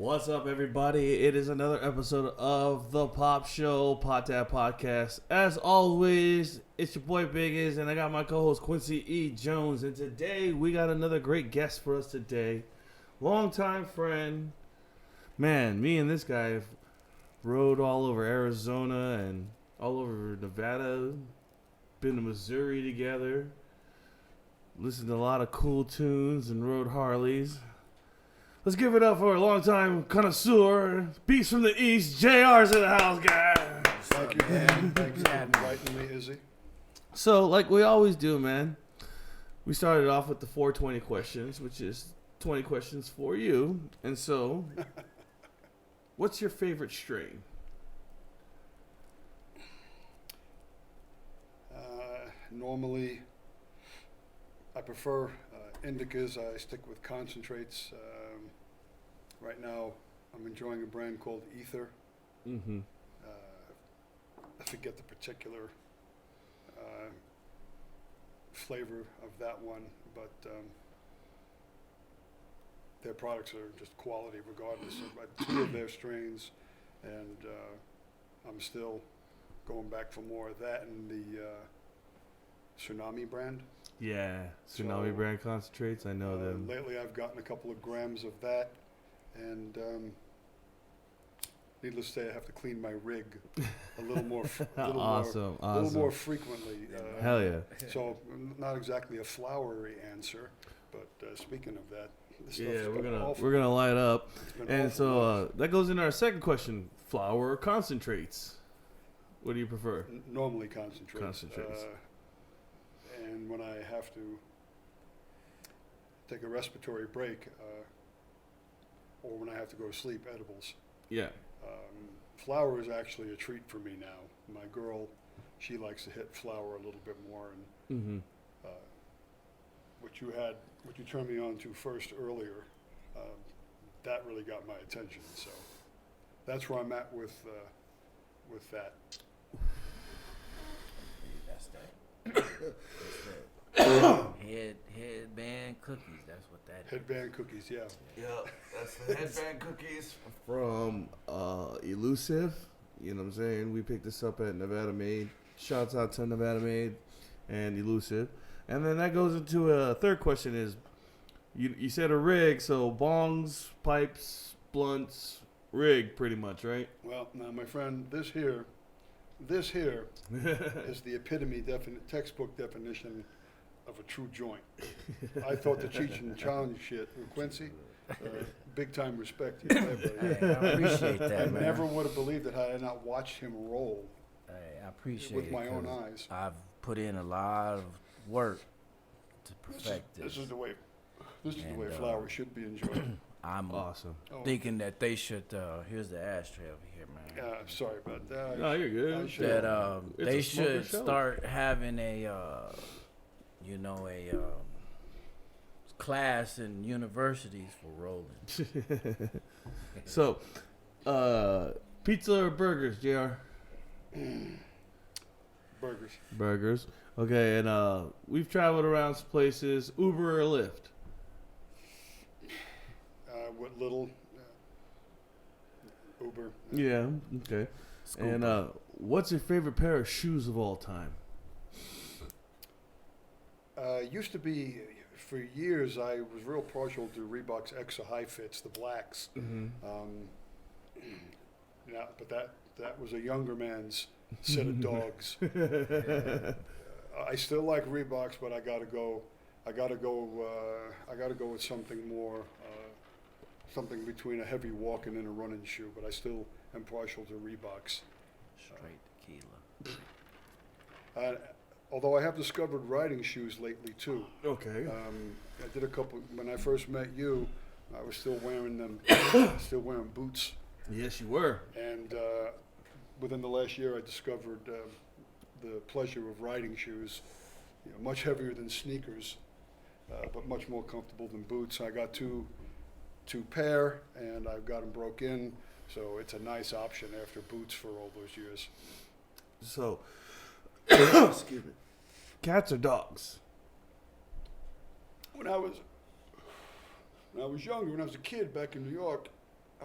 What's up, everybody? It is another episode of the Pop Show Pot Podcast. As always, it's your boy Biggins, and I got my co-host Quincy E. Jones. And today we got another great guest for us today, longtime friend. Man, me and this guy have rode all over Arizona and all over Nevada. Been to Missouri together. Listened to a lot of cool tunes and rode Harleys. Let's give it up for a long-time connoisseur, Beast from the East, JR's in the house, guys. Thank you, man. Thanks for inviting me, Izzy. So, like we always do, man, we started off with the 420 questions, which is 20 questions for you. And so, what's your favorite strain? Normally, I prefer indicas. I stick with concentrates. Right now, I'm enjoying a brand called Ether. Mm-hmm. I forget the particular flavor of that one, but their products are just quality regardless. Of two of their strains, and I'm still going back for more of that and the Tsunami brand. Yeah, Tsunami brand concentrates. I know them. Lately, I've gotten a couple of grams of that, and needless to say, I have to clean my rig a little more, a little more frequently. Hell yeah! So, not exactly a flowery answer, but speaking of that, this yeah, we're gonna light up, and so that goes into our second question: flower or concentrates? What do you prefer? Normally concentrates. Concentrates. And when I have to take a respiratory break, or when I have to go to sleep, edibles. Yeah. Flower is actually a treat for me now. My girl, she likes to hit flower a little bit more, and what you turned me on to first earlier, that really got my attention. So that's where I'm at with that. Headband cookies. That's what that is. Headband cookies, yeah. Yep, that's the headband cookies from Elusive. You know what I'm saying? We picked this up at Nevada Made. Shouts out to Nevada Made and Elusive. And then that goes into a third question is, you said a rig, so bongs, pipes, blunts, rig pretty much, right? Well, now my friend, this here is the epitome textbook definition of a true joint. I thought the Cheech and Chong shit with Quincy, big time respect to you. I appreciate that, I man. never would have believed it had I not watched him roll. I appreciate with it my own eyes. I've put in a lot of work to perfect this. This is the way flowers should be enjoyed. I'm awesome. Thinking that they should. Here's the ashtray over here, man. I'm sorry about that. No, you're good. That they should start having a class in universities for rolling. So, pizza or burgers, JR? Burgers. Burgers. Okay, and we've traveled around some places. Uber or Lyft? What little Uber. Yeah, okay. And what's your favorite pair of shoes of all time? Used to be, for years, I was real partial to Reebok's Extra High Fits, the blacks. Mm-hmm. But that was a younger man's set of dogs. I still like Reeboks, but I gotta go with something more, something between a heavy walking and a running shoe. But I still am partial to Reeboks. Straight tequila. Although I have discovered riding shoes lately too. Okay. I did a couple when I first met you. I was still wearing them, still wearing boots. Yes, you were. And within the last year, I discovered the pleasure of riding shoes. Much heavier than sneakers, but much more comfortable than boots. I got two pair, and I've got them broke in, so it's a nice option after boots for all those years. So, excuse me. Cats or dogs? When I was younger, when I was a kid back in New York,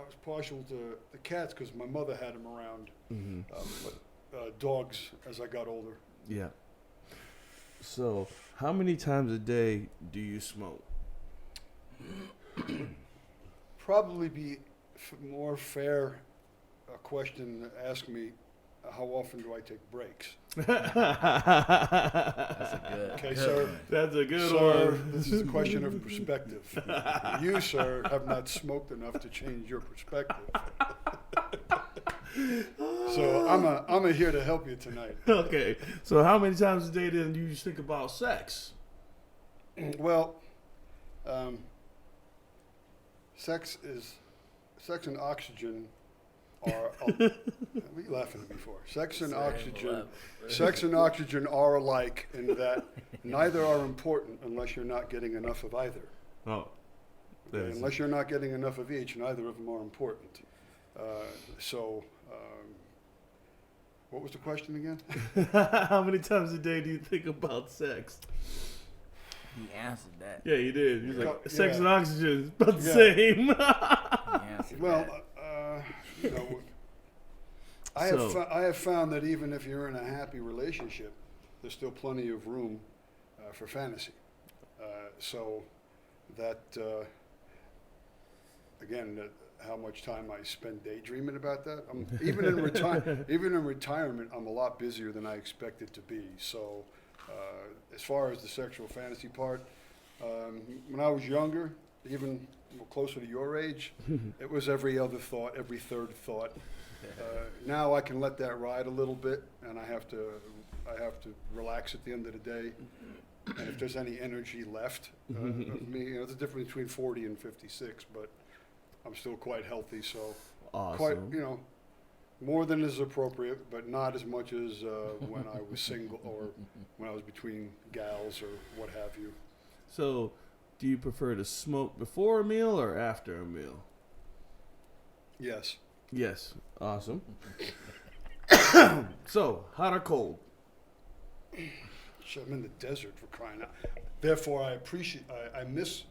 was partial to the cats because my mother had them around, Mm-hmm. but dogs as I got older. Yeah. So, how many times a day do you smoke? Probably be more fair a question to ask me how often do I take breaks? That's a good. Okay, good sir. one. That's a good Sir, one. this is a question of perspective. You, sir, have not smoked enough to change your perspective. So I'm here to help you tonight. Okay. So, how many times a day then do you think about sex? Well, sex and oxygen are. What are you laughing at me for? Sex and oxygen are alike in that neither are important unless you're not getting enough of either. Oh. Okay, unless you're not getting enough of each, neither of them are important. What was the question again? How many times a day do you think about sex? He answered that. Yeah, he did. He's like, Yeah. sex and oxygen is about the Yeah. same. He answered Well, that. you know, I have found that even if you're in a happy relationship, there's still plenty of room for fantasy. So that again, how much time I spend daydreaming about that. Even in retirement, I'm a lot busier than I expected to be. So as far as the sexual fantasy part, when I was younger, even closer to your age, it was every other thought, every third thought. Now I can let that ride a little bit, and I have to relax at the end of the day. And if there's any energy left of me, there's a difference between 40 and 56, but I'm still quite healthy, so Awesome. more than is appropriate, but not as much as when I was single or when I was between gals or what have you. So, do you prefer to smoke before a meal or after a meal? Yes. Yes. Awesome. So, hot or cold? I'm in the desert for crying out. Therefore, I miss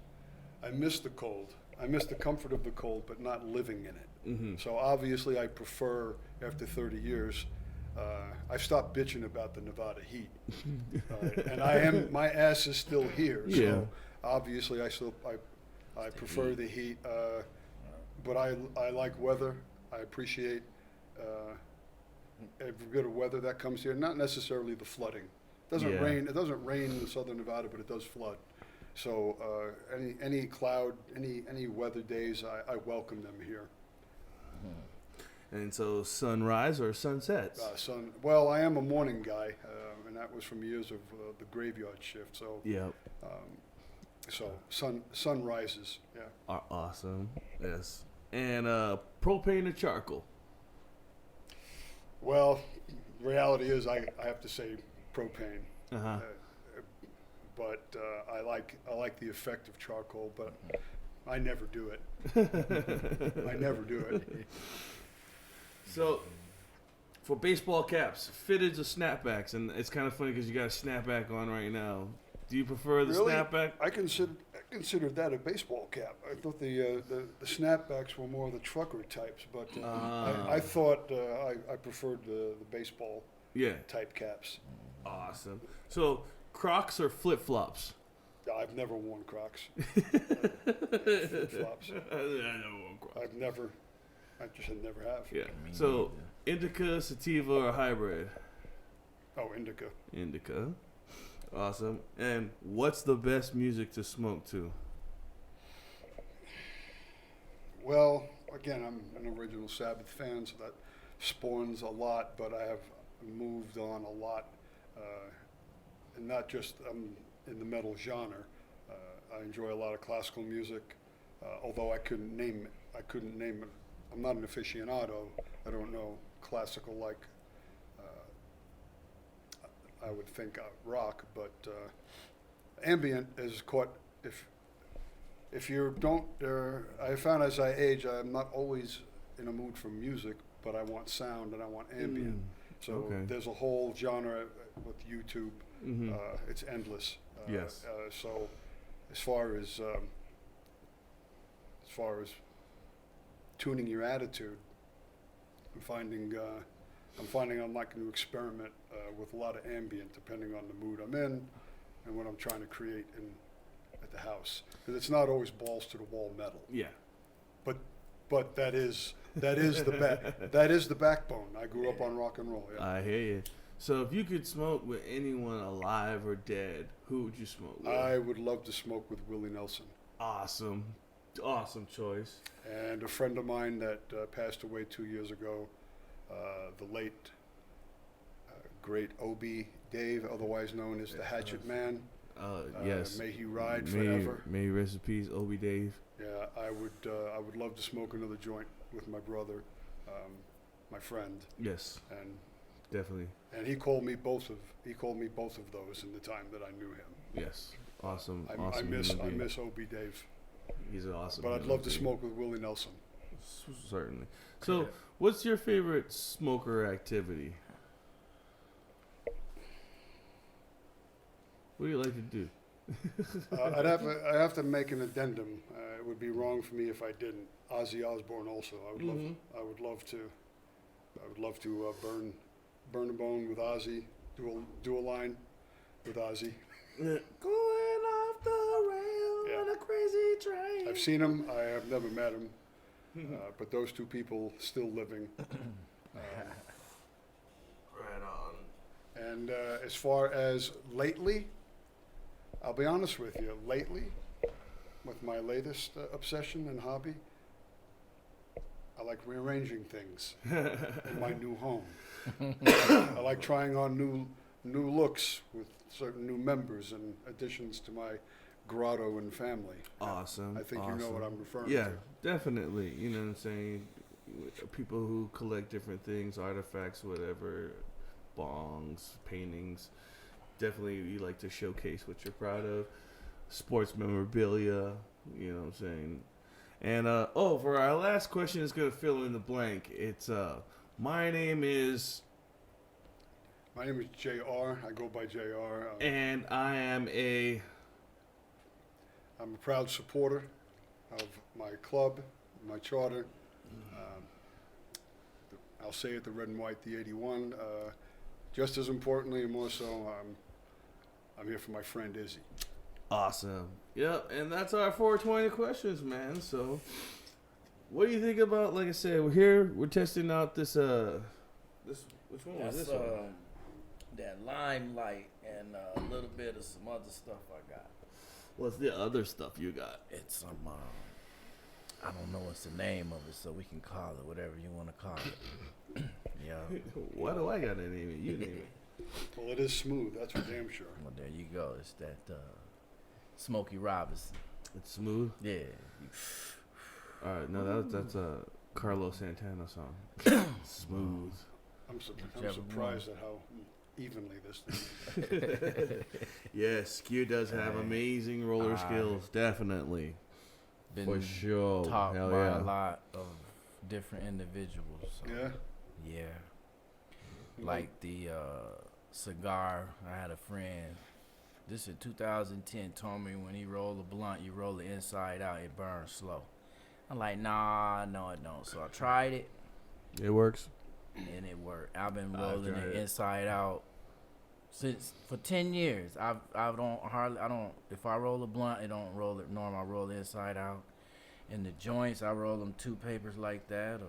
the cold. I miss the comfort of the cold, but not living in it. Mm-hmm. So obviously, I prefer after 30 years. I've stopped bitching about the Nevada heat, and my ass is still here. So Yeah. obviously, I prefer the heat, but I like weather. I appreciate every bit of weather that comes here. Not necessarily the flooding. It doesn't rain. It doesn't rain in southern Nevada, but it does flood. So any cloud, any weather days, I welcome them here. And so, sunrise or sunsets? Well, I am a morning guy, and that was from years of the graveyard shift. So Yep. Sun rises. Yeah. Are awesome. Yes. And propane or charcoal? Well, the reality is I have to say propane. Uh-huh. But I like the effect of charcoal, but I never do it. I never do it. So, for baseball caps, fitteds or snapbacks? And it's kind of funny because you got a snapback on right now. Do you prefer the Really? snapback? I considered that a baseball cap. I thought the snapbacks were more the trucker types, but I thought I preferred the baseball Yeah. type caps. Awesome. So, Crocs or flip-flops? I've never worn Crocs. Flip-flops. I just never have. Yeah. Me So, indica, sativa, or hybrid? Oh, indica. Indica. Awesome. And what's the best music to smoke to? Well, again, I'm an original Sabbath fan, so that spawns a lot, but I have moved on a lot. And not just in the metal genre. I enjoy a lot of classical music, although I couldn't name it. I'm not an aficionado. I don't know classical like I would think rock, but ambient is quite. If you don't, I found as I age, I'm not always in a mood for music, but I want sound and I want ambient. So okay. there's a whole genre with YouTube. Mm-hmm. It's endless. Yes. So as far as tuning your attitude. I'm finding I'm liking to experiment with a lot of ambient, depending on the mood I'm in and what I'm trying to create at the house. Because it's not always balls to the wall metal. Yeah. But that is that is the backbone. I grew up on rock and roll. Yeah. I hear you. So if you could smoke with anyone alive or dead, who would you smoke with? I would love to smoke with Willie Nelson. Awesome choice. And a friend of mine that passed away 2 years ago, the late great Obi Dave, otherwise known as the Hatchet Man. Yes. May he ride forever. May he rest in peace, Obi Dave. Yeah, I would love to smoke another joint with my brother, my friend. Yes. And definitely. And he called me both of those in the time that I knew him. Yes. Awesome. I miss Obi Dave. He's an awesome. But I'd love to smoke with Willie Nelson. Certainly. So, what's your favorite smoker activity? What do you like to do? I have to make an addendum. It would be wrong for me if I didn't. Ozzy Osbourne also. I would love to burn a bone with Ozzy. Do a line with Ozzy. Going off the rail on a crazy train. I've seen him. I have never met him. But those two people still living. Right on. And as far as lately, I'll be honest with you. Lately, with my latest obsession and hobby, I like rearranging things in my new home. I like trying on new looks with certain new members and additions to my grotto and family. Awesome. I think you know what I'm referring to. Yeah, definitely. You know what I'm saying? People who collect different things, artifacts, whatever, bongs, paintings. Definitely you like to showcase what you're proud of. Sports memorabilia, you know what I'm saying? And, for our last question, it's going to fill in the blank. It's, my name is JR. I go by JR. And I'm a proud supporter of my club, my charter. I'll say it, the red and white, the 81. Just as importantly and more so, I'm here for my friend Izzy. Awesome. Yep, and that's our 420 questions, man. So, what do you think about, like I said, we're testing out this, which one was this one? That Limelight and a little bit of some other stuff I got. What's the other stuff you got? It's some, I don't know what's the name of it, so we can call it whatever you want to call it. Yeah. Why do I got to name it? You name it. Well, it is smooth. That's for damn sure. Well, there you go. It's that Smokey Robinson. It's smooth? Yeah. All right. No, that's a Carlos Santana song. Smooth. I'm surprised at how evenly this thing. Yes, Q does have amazing roller skills. Definitely. Been for sure. Taught Hell by yeah. a lot of different individuals. So. Yeah. Yeah. Like the cigar, I had a friend, this in 2010, told me when he rolled a blunt, you roll it inside out, it burns slow. I'm like, nah, no it don't. So I tried it. It works. And it worked. I've been rolling it inside out for 10 years. I don't, if I roll a blunt, I don't roll it normal, I roll it inside out. In the joints, I roll them two papers like that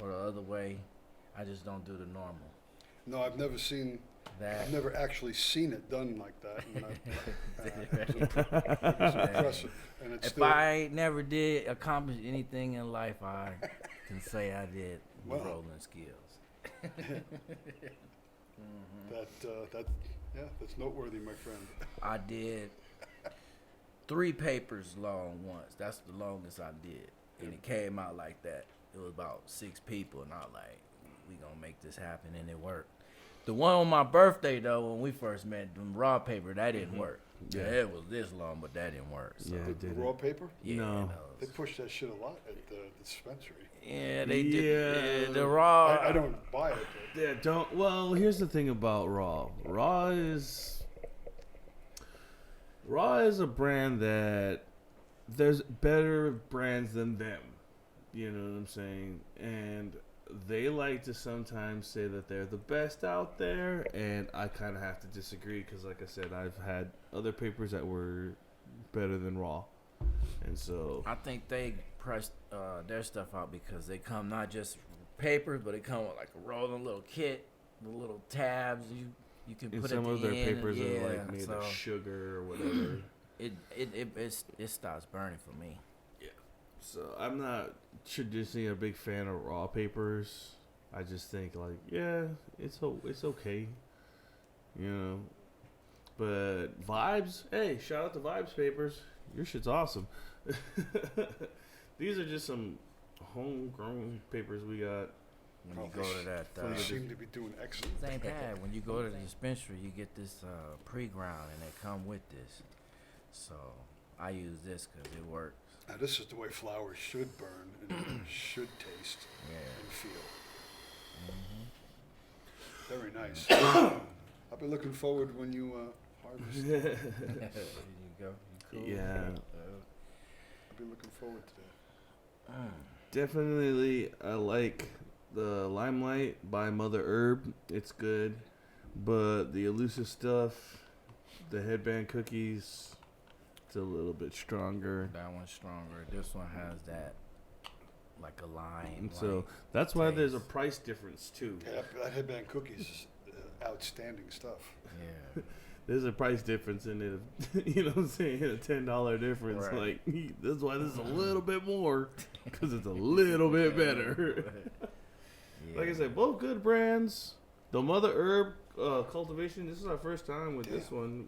or the other way. I just don't do the normal. No, I've never seen that. I've never actually seen it done like that. And it's impressive. And it's if I never did accomplish anything in life, I can say I did with rolling skills. That's noteworthy, my friend. I did 3 papers long once. That's the longest I did, and it came out like that. It was about 6 people, and I was like, we gonna make this happen, and it worked. The one on my birthday, though, when we first met, the raw paper, that didn't work. Yeah, it was this long, but that didn't work. So. Yeah, the raw paper? Yeah, no. They push that shit a lot at the dispensary. Yeah, they did. The raw. I don't buy it. But. Yeah, don't. Well, here's the thing about Raw. Raw is a brand that there's better brands than them. You know what I'm saying? And they like to sometimes say that they're the best out there, and I kind of have to disagree because, like I said, I've had other papers that were better than Raw, and so I think they press their stuff out because they come not just papers, but they come with like a rolling little kit, the little tabs you can and put some at of the their end. papers Yeah, are like made so of sugar or whatever. it starts burning for me. So I'm not traditionally a big fan of Raw papers. I just think like, yeah, it's okay, you know. But Vibes, hey, shout out to Vibes papers. Your shit's awesome. These are just some homegrown papers we got. When you go to that, They seem to be doing excellent. it ain't bad. When you go to the dispensary, you get this pre-ground, and they come with this. So I use this because it works. Now, this is the way flowers should burn and should taste and feel. Very nice. I'll be looking forward when you harvest. There you go. You cool? Yeah. I'll be looking forward to that. Definitely, I like the Limelight by Mother Herb. It's good, but the Elusive stuff, the headband cookies, it's a little bit stronger. That one's stronger. This one has that, like a lime. And so that's why there's a taste. price difference too. Yeah, that headband cookies is outstanding stuff. Yeah. There's a price difference in it. You know what I'm saying? A $10 difference. Right. Like that's why this is a little bit more because it's a little bit better. Like I said, both good brands. The Mother Herb cultivation. This is our first time with this one.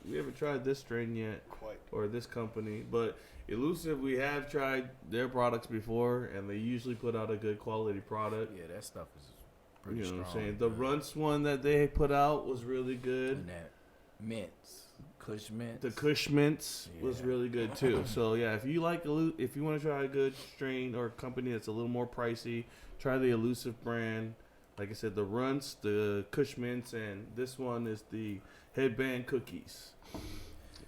We haven't tried this strain yet, Quite. or this company. But Elusive, we have tried their products before, and they usually put out a good quality product. Yeah, that stuff is pretty You know strong. what I'm saying? The yeah. Runts one that they put out was really good. And that mints, Kush mints. The Kush Mints was Yeah. really good too. So yeah, if you like if you want to try a good strain or company that's a little more pricey, try the Elusive brand. Like I said, the Runts, the Kush Mints, and this one is the Headband Cookies.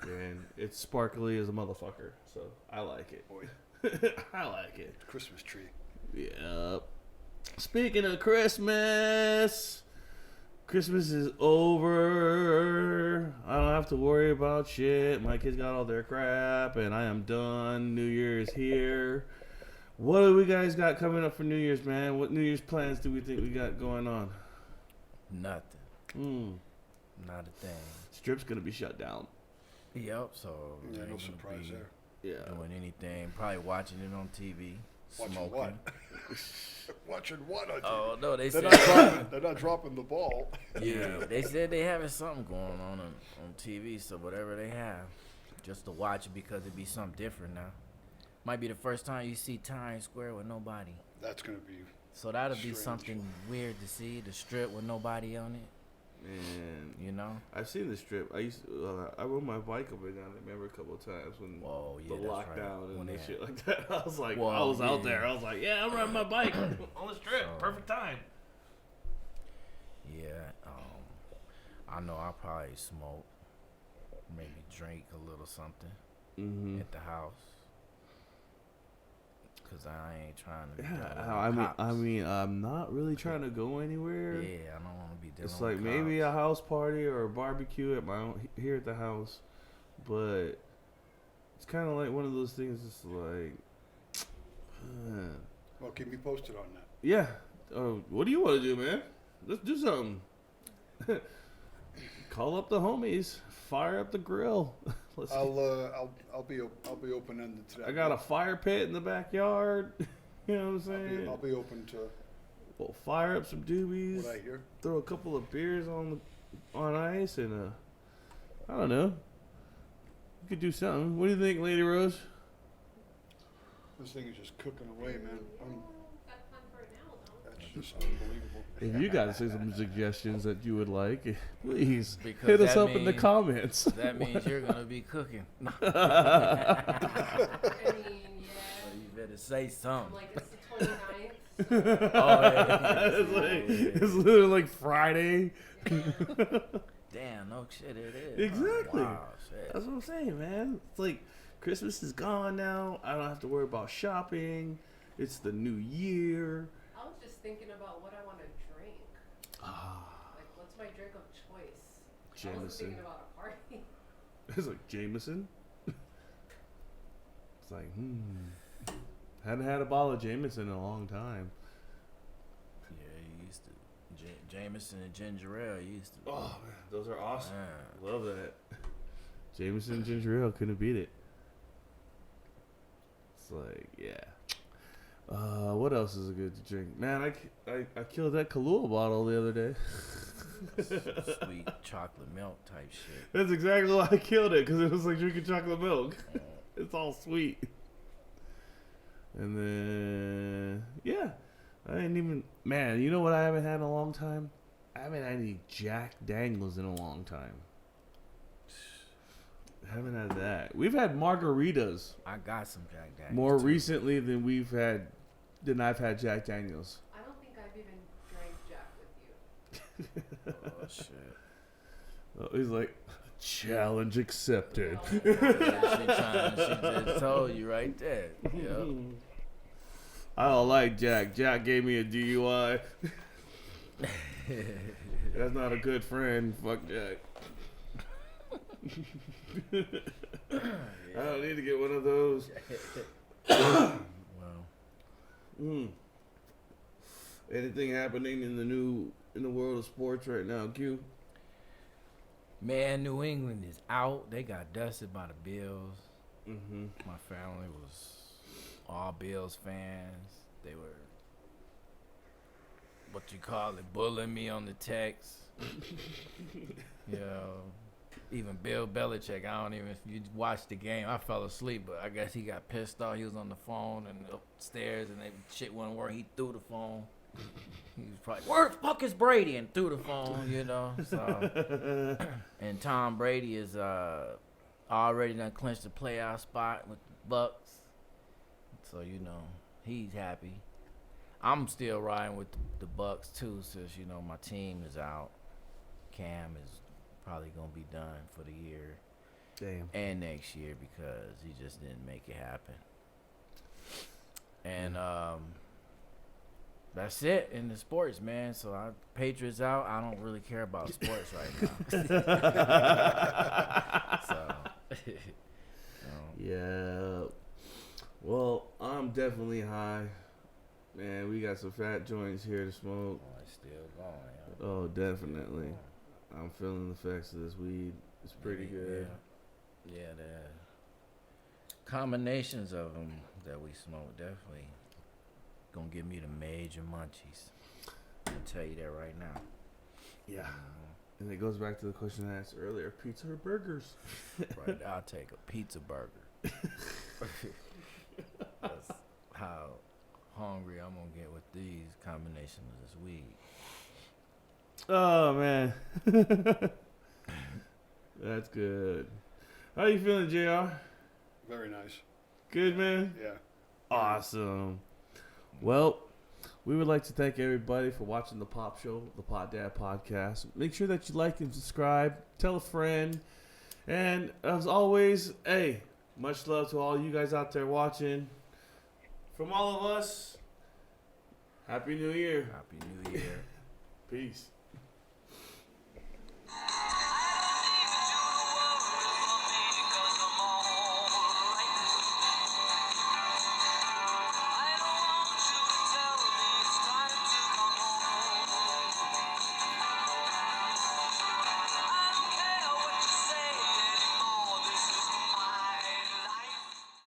And it's sparkly as a motherfucker. So I like it. Boy, I like it. Christmas tree. Yep. Speaking of Christmas, Christmas is over. I don't have to worry about shit. My kids got all their crap, and I am done. New Year is here. What do we guys got coming up for New Year's, man? What New Year's plans do we think we got going on? Nothing. Not a thing. Strip's gonna be shut down. Yep. So Yeah, ain't no gonna surprise be there. Yeah. Doing anything? Probably watching it on TV. Watching Smoking. what? Watching what on TV? Oh no, they They're said. not dropping the ball. Yeah, they said they having something going on TV. So whatever they have, just to watch it because it be something different now. Might be the first time you see Times Square with nobody. That's gonna be. So that'll be Strange. something weird to see. The strip with nobody on it. And You know. I've seen the Strip. I rode my bike up and down it. Remember a couple of times when Whoa, yeah, the that's lockdown right. and When the they shit had- like that. I was like, Whoa, I was out yeah. there. I was like, yeah, I'm riding my bike on the Strip. So- Perfect time. Yeah. I know I'll probably smoke, maybe drink a little something Mm-hmm. at the house. Cause I ain't trying to be dealing with I cops. mean, I'm not really trying to go anywhere. Yeah, I don't want to be dealing It's with like maybe a cops. house party or a barbecue at my own here at the house, but it's kind of like one of those things. It's like, Well, keep me posted on that. yeah. Oh, what do you want to do, man? Let's do something. Call up the homies. Fire up the grill. Let's. I'll be open ended to that. I got a fire pit in the backyard. You know what I'm saying? I'll be open to We'll fire up some doobies. what I hear. Throw a couple of beers on ice, and I don't know. You could do something. What do you think, Lady Rose? This thing is just cooking away, man. Got time for it now, though. That's just unbelievable. If you got some suggestions that you would like, please Because hit us that up in the means- comments. That means you're gonna be cooking. I mean, So yeah. you better say I'm something. like, it's the 29th. Oh, yeah. it's, like, it's literally like Friday. Damn, no shit, it is. Exactly. Wow, shit. That's what I'm saying, man. It's like Christmas is gone now. I don't have to worry about shopping. It's the new year. I was just thinking about what I want to drink. Like, what's my drink of choice? I wasn't Jameson. thinking about a party. It's like Jameson. It's like, hadn't had a bottle of Jameson in a long time. Yeah, you used to. Jameson and ginger ale, you used to. Oh man, those are awesome. Man. Love that. Jameson ginger ale, couldn't beat it. It's like, yeah. What else is good to drink? Man, I killed that Kahlua bottle the other day. Sweet chocolate milk type shit. That's exactly why I killed it, because it was like drinking chocolate milk. It's all sweet. And then, yeah. I didn't even, man, you know what I haven't had in a long time? I haven't had any Jack Daniels in a long time. I haven't had that. We've had margaritas I got some Jack Daniels. more too. recently than I've had Jack Daniels. I don't think I've even drank Jack with you. Oh shit. Oh, he's like, challenge accepted. No. Yeah, she just told you right there. Yep. I don't like Jack. Jack gave me a DUI. That's not a good friend. Fuck Jack. I don't need to get one of those. Well, Anything happening in the world of sports right now, Q? man, New England is out. They got dusted by the Bills. Mm-hmm. My family was all Bills fans. They were, what you call it, bullying me on the text. You know, even Bill Belichick, I don't even, if you watched the game, I fell asleep, but I guess he got pissed off. He was on the phone and upstairs and shit wasn't working. He threw the phone. He was probably, where the fuck is Brady? And threw the phone, you know. So, and Tom Brady is already done clinched the playoff spot with the Bucks. So, you know, he's happy. I'm still riding with the Bucks too, since, you know, my team is out. Cam is probably going to be done for the year. Damn. And next year because he just didn't make it happen. And that's it in the sports, man. So Patriots out. I don't really care about sports right now. So, Yeah. Well, I'm definitely high. Man, we got some fat joints here to smoke. oh, it's still going. Yeah. Oh, definitely. I'm feeling the effects of this weed. It's pretty good. Yeah, the combinations of them that we smoke definitely gonna give me the major munchies. I can tell you that right now. Yeah. And it goes back to the question I asked earlier: pizza or burgers? Right, I'll take a pizza burger. That's how hungry I'm gonna get with these combinations of this weed. Oh man, that's good. How you feeling, JR? Very nice. Good, man. Yeah. Awesome. Well, we would like to thank everybody for watching the Pop Show, the Pod Dad Podcast. Make sure that you like and subscribe. Tell a friend. And as always, hey, much love to all you guys out there watching. From all of us, Happy New Year. Happy New Year. Peace.